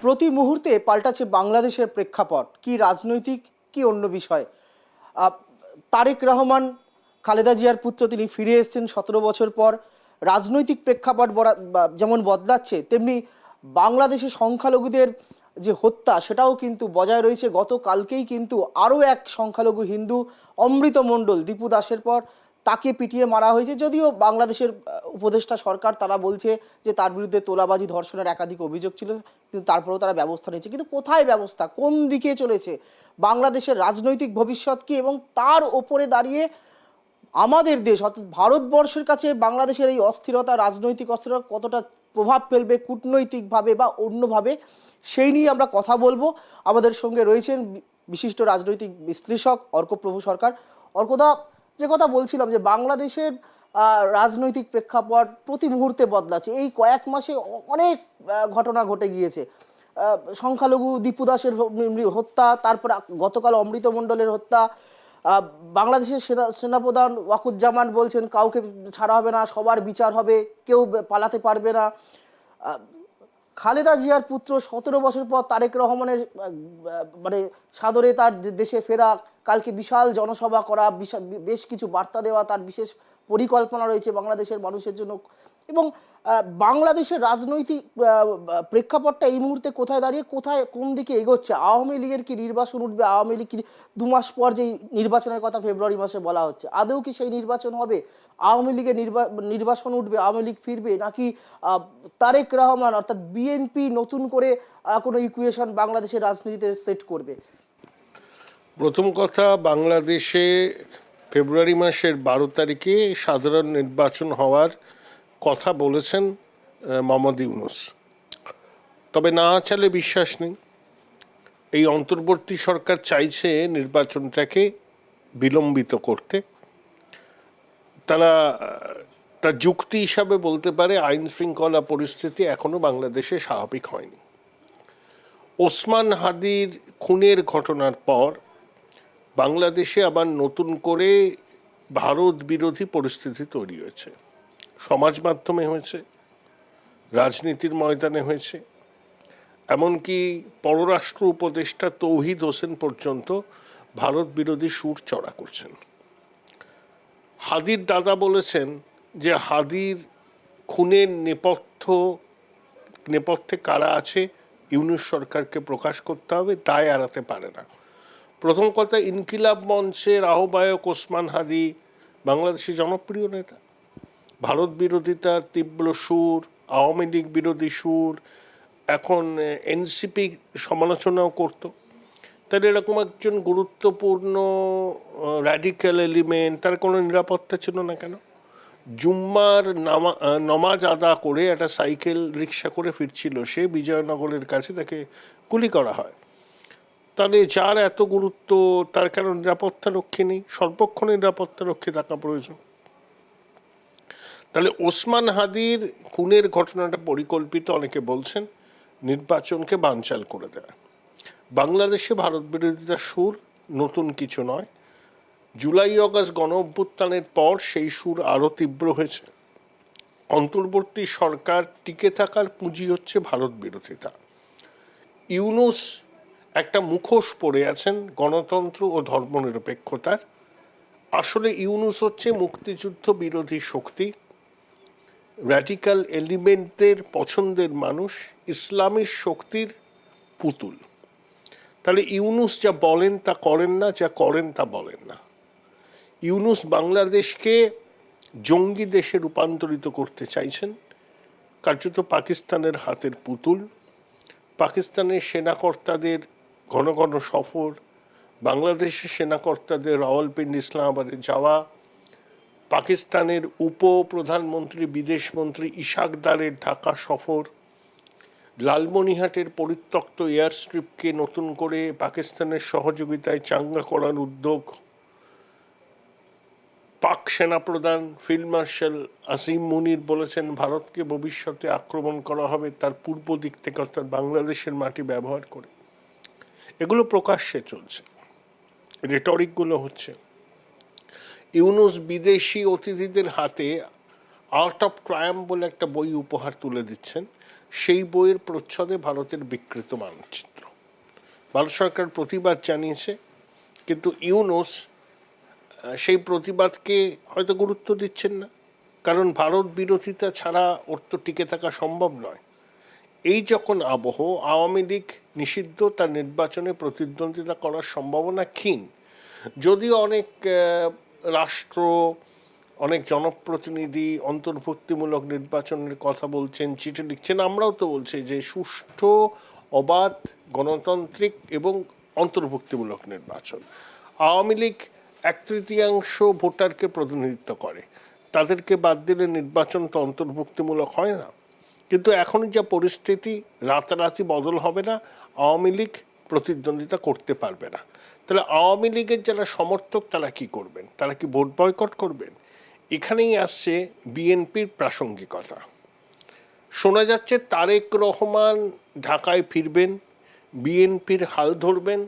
প্রতি মুহূর্তে পাল্টাচ্ছে বাংলাদেশের প্রেক্ষাপট, কি রাজনৈতিক কি অন্য বিষয়। তারেক রহমান খালেদা জিয়ার পুত্র, তিনি ফিরে এসেছেন 17 বছর পর। রাজনৈতিক প্রেক্ষাপট যেমন বদলাচ্ছে, তেমনি বাংলাদেশে সংখ্যালঘুদের যে হত্যা সেটাও কিন্তু বজায় রয়েছে। গতকালকেই কিন্তু আরও এক সংখ্যালঘু হিন্দু অমৃত মণ্ডল দীপু দাসের পর তাকে পিটিয়ে মারা হয়েছে। যদিও বাংলাদেশের উপদেষ্টা সরকার তারা বলছে যে তার বিরুদ্ধে তোলাবাজি ধর্ষণের একাধিক অভিযোগ ছিল, কিন্তু তারপরেও তারা ব্যবস্থা নিয়েছে। কিন্তু কোথায় ব্যবস্থা, কোন দিকে চলেছে বাংলাদেশের রাজনৈতিক ভবিষ্যৎ কি, এবং তার ওপরে দাঁড়িয়ে আমাদের দেশ অর্থাৎ ভারতবর্ষের কাছে বাংলাদেশের এই অস্থিরতা, রাজনৈতিক অস্থিরতা কতটা প্রভাব ফেলবে কূটনৈতিকভাবে বা অন্যভাবে, সেই নিয়ে আমরা কথা বলবো। আমাদের সঙ্গে রয়েছেন বিশিষ্ট রাজনৈতিক বিশ্লেষক অর্কপ্রভু সরকার। অর্কদা, যে কথা বলছিলাম যে বাংলাদেশের রাজনৈতিক প্রেক্ষাপট প্রতি মুহূর্তে বদলাচ্ছে। এই কয়েক মাসে অনেক ঘটনা ঘটে গিয়েছে। সংখ্যালঘু দীপু দাসের হত্যা, তারপরে গতকাল অমৃত মণ্ডলের হত্যা। বাংলাদেশের সেনাপ্রধান ওয়াকুজ্জামান বলছেন কাউকে ছাড়া হবে না, সবার বিচার হবে, কেউ পালাতে পারবে না। খালেদা জিয়ার পুত্র 17 বছর পর তারেক রহমানের মানে সাদরে তার দেশে ফেরা, কালকে বিশাল জনসভা করা, বেশ কিছু বার্তা দেওয়া, তার বিশেষ পরিকল্পনা রয়েছে বাংলাদেশের মানুষের জন্য। এবং বাংলাদেশের রাজনৈতিক প্রেক্ষাপটটা এই মুহূর্তে কোথায় দাঁড়িয়ে, কোথায় কোন দিকে এগোচ্ছে? আওয়ামী লীগের কি নির্বাচন উঠবে? আওয়ামী লীগ কি 2 মাস পর যেই নির্বাচনের কথা ফেব্রুয়ারি মাসে বলা হচ্ছে, আদৌ কি সেই নির্বাচন হবে? আওয়ামী লীগের নির্বাচন উঠবে, আওয়ামী লীগ ফিরবে, নাকি তারেক রহমান অর্থাৎ বিএনপি নতুন করে কোনো ইকুয়েশন বাংলাদেশের রাজনীতিতে সেট করবে? প্রথম কথা, বাংলাদেশে ফেব্রুয়ারি মাসের 12 তারিখে সাধারণ নির্বাচন হওয়ার কথা বলেছেন মোহাম্মদ ইউনূস। তবে না চালে বিশ্বাস নেই। এই অন্তর্বর্তী সরকার চাইছে নির্বাচনটাকে বিলম্বিত করতে। তার যুক্তি হিসাবে বলতে পারে আইন শৃঙ্খলা পরিস্থিতি এখনো বাংলাদেশে স্বাভাবিক হয়নি। ওসমান হাদির খুনের ঘটনার পর বাংলাদেশে আবার নতুন করে ভারত বিরোধী পরিস্থিতি তৈরি হয়েছে। সমাজ মাধ্যমে হয়েছে, রাজনীতির ময়দানে হয়েছে, এমনকি পররাষ্ট্র উপদেষ্টা তৌহিদ হোসেন পর্যন্ত ভারত বিরোধী সুর চড়া করছেন। হাদির দাদা বলেছেন যে হাদির খুনের নেপথ্যে কারা আছে ইউনূস সরকারকে প্রকাশ করতে হবে, দায় এড়াতে পারে না। প্রথম কথা, ইনকিলাব মঞ্চের আহ্বায়ক ওসমান হাদি বাংলাদেশি জনপ্রিয় নেতা। ভারত বিরোধিতার তীব্র সুর, আওয়ামী লীগ বিরোধী সুর, এখন এনসিপি সমালোচনাও করত। তার এরকম একজন গুরুত্বপূর্ণ র্যাডিক্যাল এলিমেন্ট, তার কোনো নিরাপত্তা ছিল না কেন? জুম্মার নমাজ আদা করে একটা সাইকেল রিক্সা করে ফিরছিল সে বিজয়নগরের কাছে, তাকে গুলি করা হয়। তাহলে যার এত গুরুত্ব, তার কেন নিরাপত্তা রক্ষী নেই? সর্বক্ষণ নিরাপত্তা রক্ষী থাকা প্রয়োজন। তাহলে ওসমান হাদির খুনের ঘটনাটা পরিকল্পিত, অনেকে বলছেন নির্বাচনকে বানচাল করে দেয়। বাংলাদেশে ভারত বিরোধিতার সুর নতুন কিছু নয়। জুলাই অগাস্ট গণ অভ্যুত্থানের পর সেই সুর আরও তীব্র হয়েছে। অন্তর্বর্তী সরকার টিকে থাকার পুঁজি হচ্ছে ভারত বিরোধিতা। ইউনূস একটা মুখোশ পরে আছেন গণতন্ত্র ও ধর্মনিরপেক্ষতার। আসলে ইউনূস হচ্ছে মুক্তিযুদ্ধ বিরোধী শক্তি, র্যাডিক্যাল এলিমেন্টদের পছন্দের মানুষ, ইসলামী শক্তির পুতুল। তাহলে ইউনূস যা বলেন তা করেন না, যা করেন তা বলেন না। ইউনূস বাংলাদেশকে জঙ্গি দেশে রূপান্তরিত করতে চাইছেন, কার্যত পাকিস্তানের হাতের পুতুল। পাকিস্তানের সেনাকর্তাদের ঘন ঘন সফর, বাংলাদেশের সেনাকর্তাদের রাওয়ালপিন্ডি ইসলামাবাদে যাওয়া, পাকিস্তানের উপপ্রধানমন্ত্রী বিদেশমন্ত্রী ইশাকদারের ঢাকা সফর, লালমনিরহাটের পরিত্যক্ত এয়ারস্ট্রিপকে নতুন করে পাকিস্তানের সহযোগিতায় চাঙ্গা করার উদ্যোগ, পাক সেনাপ্রধান ফিল্ড মার্শাল আসিম মুনির বলেছেন ভারতকে ভবিষ্যতে আক্রমণ করা হবে তার পূর্ব দিক থেকে, অর্থাৎ বাংলাদেশের মাটি ব্যবহার করে। এগুলো প্রকাশ্যে চলছে, রেটরিকগুলো হচ্ছে। ইউনূস বিদেশি অতিথিদের হাতে আর্ট অফ ট্রায়াম্ফ বলে একটা বই উপহার তুলে দিচ্ছেন, সেই বইয়ের প্রচ্ছদে ভারতের বিকৃত মানচিত্র। ভারত সরকার প্রতিবাদ জানিয়েছে, কিন্তু ইউনূস সেই প্রতিবাদকে হয়তো গুরুত্ব দিচ্ছেন না, কারণ ভারত বিরোধিতা ছাড়া ওর তো টিকে থাকা সম্ভব নয়। এই যখন আবহ, আওয়ামী লীগ নিষিদ্ধ, তার নির্বাচনে প্রতিদ্বন্দ্বিতা করার সম্ভাবনা ক্ষীণ। যদিও অনেক রাষ্ট্র, অনেক জনপ্রতিনিধি অন্তর্ভুক্তিমূলক নির্বাচনের কথা বলছেন, চিঠি লিখছেন, আমরাও তো বলছি যে সুষ্ঠু, অবাধ, গণতান্ত্রিক এবং অন্তর্ভুক্তিমূলক নির্বাচন। আওয়ামী লীগ 1/3 ভোটারকে প্রতিনিধিত্ব করে, তাদেরকে বাদ দিলে নির্বাচন তো অন্তর্ভুক্তিমূলক হয় না। কিন্তু এখন যা পরিস্থিতি, রাতারাতি বদল হবে না, আওয়ামী লীগ প্রতিদ্বন্দ্বিতা করতে পারবে না। তাহলে আওয়ামী লীগের যারা সমর্থক তারা কি করবেন? তারা কি ভোট বয়কট করবেন? এখানেই আসছে বিএনপির প্রাসঙ্গিকতা। শোনা যাচ্ছে তারেক রহমান ঢাকায় ফিরবেন, বিএনপির হাল ধরবেন,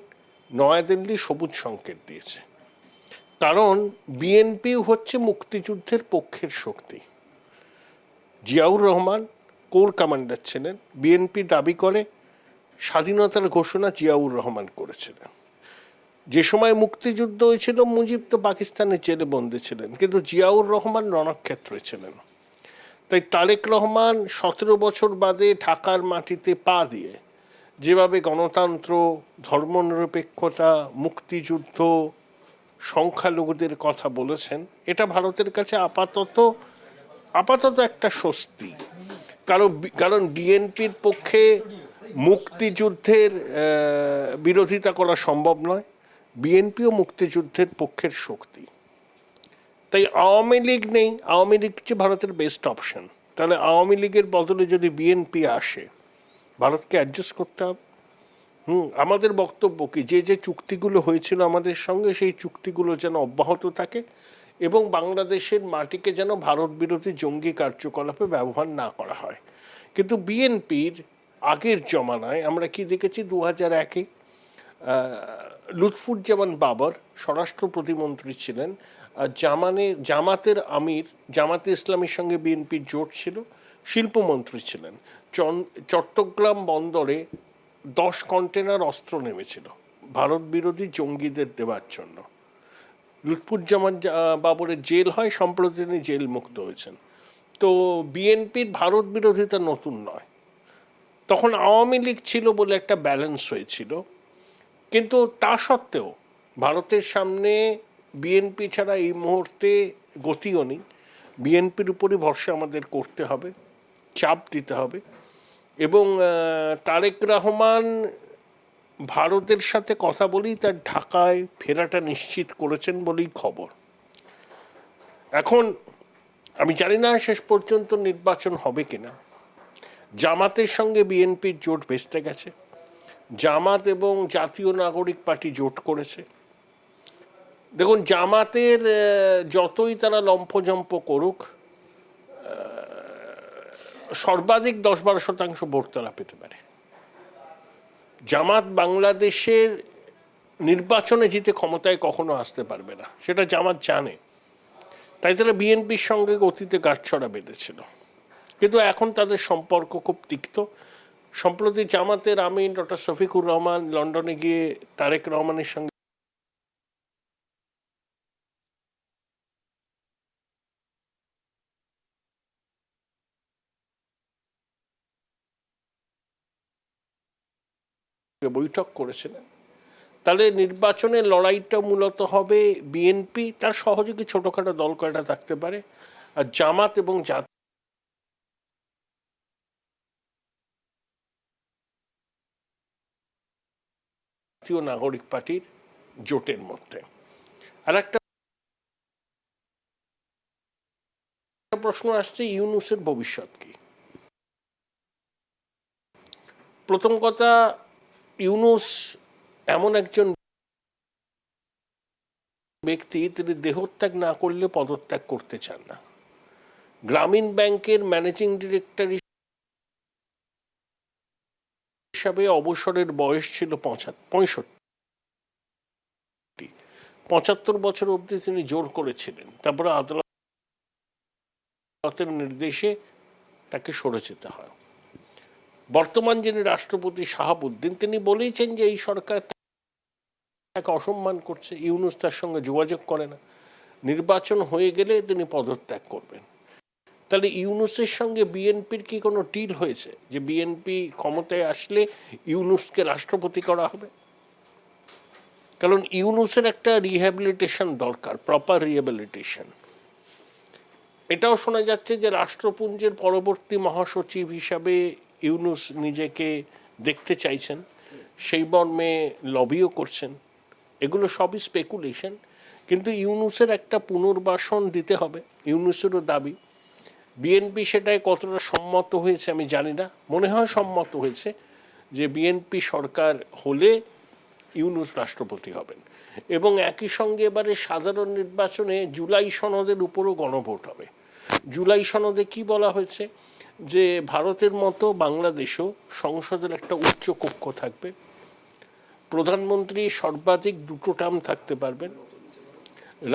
নয়াদিল্লি সবুজ সংকেত দিয়েছে। কারণ বিএনপি হচ্ছে মুক্তিযুদ্ধের পক্ষের শক্তি। জিয়াউর রহমান কোর কমান্ডার ছিলেন, বিএনপি দাবি করে স্বাধীনতার ঘোষণা জিয়াউর রহমান করেছিলেন। যে সময় মুক্তিযুদ্ধ হয়েছিল, মুজিব তো পাকিস্তানের জেলে বন্দী ছিলেন, কিন্তু জিয়াউর রহমান রণক্ষেত্রে ছিলেন। তাই তারেক রহমান 17 বছর বাদে ঢাকার মাটিতে পা দিয়ে যেভাবে গণতন্ত্র, ধর্মনিরপেক্ষতা, মুক্তিযুদ্ধ, সংখ্যালঘুদের কথা বলেছেন, এটা ভারতের কাছে আপাতত একটা স্বস্তি। কারণ বিএনপির পক্ষে মুক্তিযুদ্ধের বিরোধিতা করা সম্ভব নয়, বিএনপিও মুক্তিযুদ্ধের পক্ষের শক্তি। তাই আওয়ামী লীগ নেই, আওয়ামী লীগ হচ্ছে ভারতের বেস্ট অপশন। তাহলে আওয়ামী লীগের বদলে যদি বিএনপি আসে, ভারতকে অ্যাডজাস্ট করতে হবে। আমাদের বক্তব্য কি, যে চুক্তিগুলো হয়েছিল আমাদের সঙ্গে, সেই চুক্তিগুলো যেন অব্যাহত থাকে এবং বাংলাদেশের মাটিকে যেন ভারত বিরোধী জঙ্গি কার্যকলাপে ব্যবহার না করা হয়। কিন্তু বিএনপির আগের জমানায় আমরা কি দেখেছি, 2001-এ লুৎফুজ্জামান বাবর স্বরাষ্ট্র প্রতিমন্ত্রী ছিলেন, জামাতের আমির, জামাতে ইসলামীর সঙ্গে বিএনপির জোট ছিল, শিল্পমন্ত্রী ছিলেন। চট্টগ্রাম বন্দরে 10 কন্টেনার অস্ত্র নেমেছিল ভারত বিরোধী জঙ্গিদের দেওয়ার জন্য। লুৎফুজ্জামান বাবরের জেল হয়, সম্প্রতি তিনি জেল মুক্ত হয়েছেন। তো বিএনপির ভারত বিরোধিতা নতুন নয়, তখন আওয়ামী লীগ ছিল বলে একটা ব্যালেন্স হয়েছিল। কিন্তু তা সত্ত্বেও ভারতের সামনে বিএনপি ছাড়া এই মুহূর্তে গতিও নেই। বিএনপির উপরই ভরসা আমাদের করতে হবে, চাপ দিতে হবে। এবং তারেক রহমান ভারতের সাথে কথা বলেই তার ঢাকায় ফেরাটা নিশ্চিত করেছেন বলেই খবর। এখন আমি জানি না শেষ পর্যন্ত নির্বাচন হবে কিনা। জামাতের সঙ্গে বিএনপির জোট ভেস্তে গেছে, জামাত এবং জাতীয় নাগরিক পার্টি জোট করেছে। দেখুন, জামাতের যতই তারা লম্ফজম্প করুক, সর্বাধিক 10-12% ভোট তারা পেতে পারে। জামাত বাংলাদেশের নির্বাচনে জিতে ক্ষমতায় কখনো আসতে পারবে না, সেটা জামাত জানে। তাই তারা বিএনপির সঙ্গে অতীতে গাঁটছড়া বেঁধেছিল, কিন্তু এখন তাদের সম্পর্ক খুব তিক্ত। সম্প্রতি জামাতের আমির ডক্টর শফিকুর রহমান লন্ডনে গিয়ে তারেক রহমানের সঙ্গে বৈঠক করেছিলেন। তাহলে নির্বাচনের লড়াইটা মূলত হবে বিএনপি, তার সহযোগী ছোটখাটো দল কয়টা থাকতে পারে, আর জামাত এবং জাতীয় নাগরিক পার্টির জোটের মধ্যে। আর একটা প্রশ্ন আসছে, ইউনূসের ভবিষ্যৎ কি? প্রথম কথা, ইউনূস এমন একজন ব্যক্তি, তিনি দেহত্যাগ না করলে পদত্যাগ করতে চান না। গ্রামীণ ব্যাংকের ম্যানেজিং ডিরেক্টর হিসাবে অবসরের বয়স ছিল 65। 75 বছর অবধি তিনি জোর করেছিলেন, তারপরে আদালতের নির্দেশে তাকে সরে যেতে হয়। বর্তমান যিনি রাষ্ট্রপতি শাহাবুদ্দিন তিনি বলেছেন যে এই সরকার তাকে অসম্মান করছে, ইউনূস তার সঙ্গে যোগাযোগ করে না, নির্বাচন হয়ে গেলে তিনি পদত্যাগ করবেন। তাহলে ইউনূসের সঙ্গে বিএনপির কি কোনো ডিল হয়েছে যে বিএনপি ক্ষমতায় আসলে ইউনূসকে রাষ্ট্রপতি করা হবে? কারণ ইউনূসের একটা রিহ্যাবিলিটেশন দরকার, প্রপার রিহ্যাবিলিটেশন। এটাও শোনা যাচ্ছে যে রাষ্ট্রপুঞ্জের পরবর্তী মহাসচিব হিসাবে ইউনূস নিজেকে দেখতে চাইছেন, সেই মর্মে লবিও করছেন। এগুলো সবই স্পেকুলেশন, কিন্তু ইউনূসের একটা পুনর্বাসন দিতে হবে, ইউনূসেরও দাবি। বিএনপি সেটায় কতটা সম্মত হয়েছে আমি জানি না, মনে হয় সম্মত হয়েছে যে বিএনপি সরকার হলে ইউনূস রাষ্ট্রপতি হবেন। এবং একই সঙ্গে এবারে সাধারণ নির্বাচনে জুলাই সনদের উপরও গণভোট হবে। জুলাই সনদে কি বলা হয়েছে যে ভারতের মতো বাংলাদেশেও সংসদের একটা উচ্চ কক্ষ থাকবে, প্রধানমন্ত্রী সর্বাধিক 2 টার্ম থাকতে পারবেন,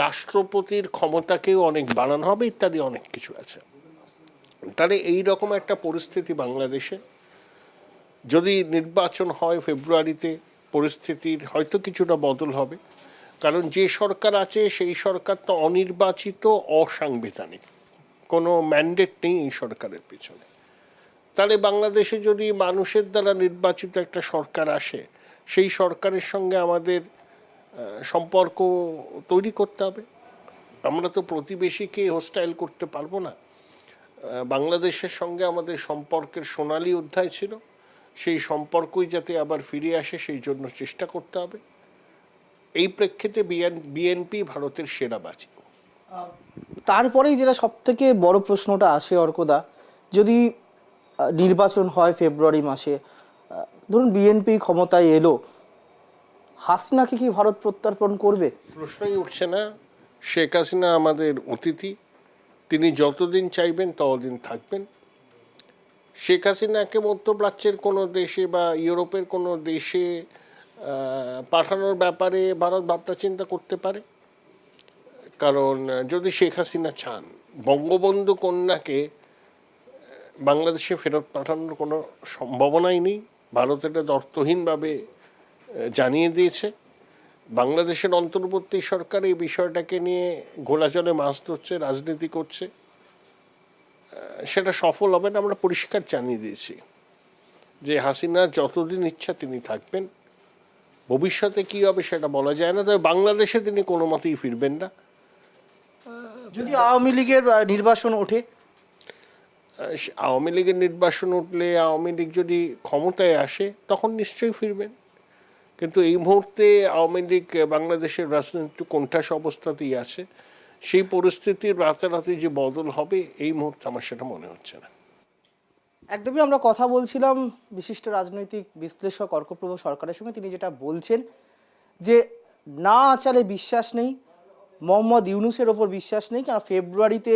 রাষ্ট্রপতির ক্ষমতাকেও অনেক বাড়ানো হবে, ইত্যাদি অনেক কিছু আছে। তাহলে এইরকম একটা পরিস্থিতি বাংলাদেশে যদি নির্বাচন হয় ফেব্রুয়ারিতে, পরিস্থিতির হয়তো কিছুটা বদল হবে। কারণ যে সরকার আছে সেই সরকার তো অনির্বাচিত, অসাংবিধানিক, কোনো ম্যান্ডেট নেই এই সরকারের পিছনে। তাহলে বাংলাদেশে যদি মানুষের দ্বারা নির্বাচিত একটা সরকার আসে, সেই সরকারের সঙ্গে আমাদের সম্পর্ক তৈরি করতে হবে। আমরা তো প্রতিবেশীকে হোস্টাইল করতে পারবো না। বাংলাদেশের সঙ্গে আমাদের সম্পর্কের সোনালী অধ্যায় ছিল, সেই সম্পর্কই যাতে আবার ফিরে আসে সেই জন্য চেষ্টা করতে হবে। এই প্রেক্ষিতে বিএনপি ভারতের সেরা বাজি। তারপরেই যেটা সব থেকে বড় প্রশ্নটা আসে অর্কদা, যদি নির্বাচন হয় ফেব্রুয়ারি মাসে, ধরুন বিএনপি ক্ষমতায় এলো, হাসিনাকে কি ভারত প্রত্যর্পণ করবে? প্রশ্নই উঠছে না। শেখ হাসিনা আমাদের অতিথি, তিনি যতদিন চাইবেন ততদিন থাকবেন। শেখ হাসিনাকে মধ্যপ্রাচ্যের কোনো দেশে বা ইউরোপের কোনো দেশে পাঠানোর ব্যাপারে ভারত ভাবনা চিন্তা করতে পারে। কারণ যদি শেখ হাসিনা চান, বঙ্গবন্ধু কন্যাকে বাংলাদেশে ফেরত পাঠানোর কোনো সম্ভাবনাই নেই। ভারত এটা অর্থহীনভাবে জানিয়ে দিয়েছে। বাংলাদেশের অন্তর্বর্তী সরকার এই বিষয়টাকে নিয়ে ঘোলা জলে মাছ ধরছে, রাজনীতি করছে, সেটা সফল হবে না। আমরা পরিষ্কার জানিয়ে দিয়েছি যে হাসিনা যতদিন ইচ্ছা তিনি থাকবেন, ভবিষ্যতে কি হবে সেটা বলা যায় না। তবে বাংলাদেশে তিনি কোনো মতেই ফিরবেন না। যদি আওয়ামী লীগের নির্বাচন ওঠে, আওয়ামী লীগের নির্বাচন উঠলে, আওয়ামী লীগ যদি ক্ষমতায় আসে, তখন নিশ্চয়ই ফিরবেন। কিন্তু এই মুহূর্তে আওয়ামী লীগ বাংলাদেশের রাজনৈতিক কোণঠাসা অবস্থাতেই আছে। সেই পরিস্থিতির রাতারাতি যে বদল হবে এই মুহূর্তে আমার সেটা মনে হচ্ছে না। একদমই আমরা কথা বলছিলাম বিশিষ্ট রাজনৈতিক বিশ্লেষক অর্কপ্রভ সরকারের সঙ্গে। তিনি যেটা বলছেন যে না আচালে বিশ্বাস নেই, মোহাম্মদ ইউনূসের ওপর বিশ্বাস নেই, কারণ ফেব্রুয়ারিতে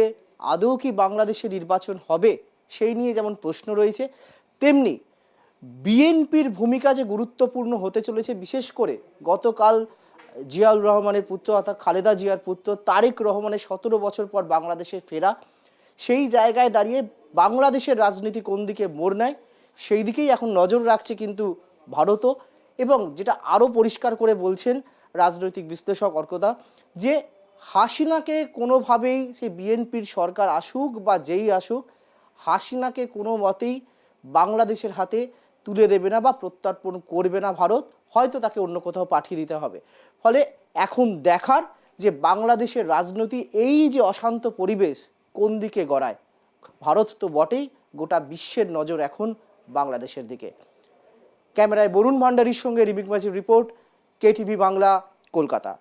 আদৌ কি বাংলাদেশে নির্বাচন হবে সেই নিয়ে যেমন প্রশ্ন রয়েছে, তেমনি বিএনপির ভূমিকা যে গুরুত্বপূর্ণ হতে চলেছে। বিশেষ করে গতকাল জিয়াউর রহমানের পুত্র অর্থাৎ খালেদা জিয়ার পুত্র তারেক রহমানের 17 বছর পর বাংলাদেশে ফেরা, সেই জায়গায় দাঁড়িয়ে বাংলাদেশের রাজনীতি কোন দিকে মোড় নেয় সেই দিকেই এখন নজর রাখছে কিন্তু ভারতও। এবং যেটা আরও পরিষ্কার করে বলছেন রাজনৈতিক বিশ্লেষক অর্কদা, যে হাসিনাকে কোনোভাবেই সে বিএনপির সরকার আসুক বা যেই আসুক, হাসিনাকে কোনো মতেই বাংলাদেশের হাতে তুলে দেবে না বা প্রত্যর্পণ করবে না ভারত, হয়তো তাকে অন্য কোথাও পাঠিয়ে দিতে হবে। ফলে এখন দেখার যে বাংলাদেশের রাজনীতি এই যে অশান্ত পরিবেশ কোন দিকে গড়ায়। ভারত তো বটেই, গোটা বিশ্বের নজর এখন বাংলাদেশের দিকে। ক্যামেরায় বরুণ ভান্ডারীর সঙ্গে রিমিক মাঝির রিপোর্ট, কেটিভি বাংলা, কলকাতা।